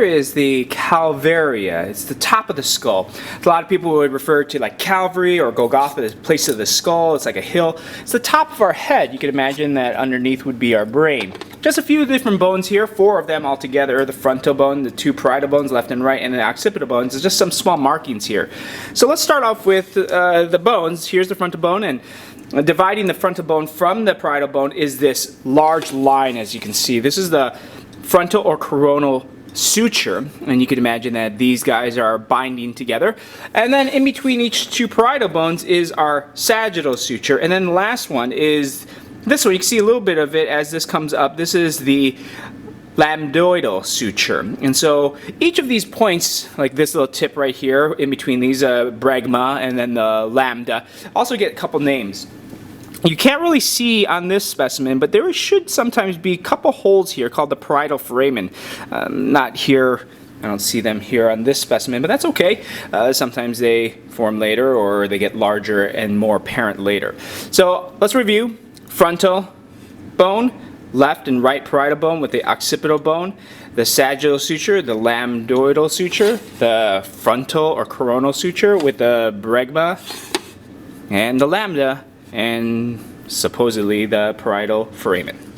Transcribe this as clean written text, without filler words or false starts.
here is the Calvaria. It's the top of the skull. A lot of people would refer to like Calvary or Golgotha, the place of the skull. It's like a hill. It's the top of our head. You can imagine that underneath would be our brain. Just a few different bones here, 4 of them altogether. The frontal bone, the 2 parietal bones, left and right, and the occipital bones. There's just some small markings here. So let's start off with the bones. Here's the frontal bone, and dividing the frontal bone from the parietal bone is this large line, as you can see. This is the frontal or coronal suture, and you can imagine that these guys are binding together. And then in between each 2 parietal bones is our sagittal suture, and then the last one is this one. You can see a little bit of it as this comes up. This is the lambdoidal suture. And so each of these points, like this little tip right here in between these, bregma and then the lambda, also get a couple names. You can't really see on this specimen, but there should sometimes be a couple holes here called the parietal foramen. Not here. I don't see them here on this specimen, but that's okay. Sometimes they form later, or they get larger and more apparent later. So let's review. Frontal bone, left and right parietal bone with the occipital bone, the sagittal suture, the lambdoidal suture, the frontal or coronal suture with the bregma, and the lambda, and supposedly the parietal foramen.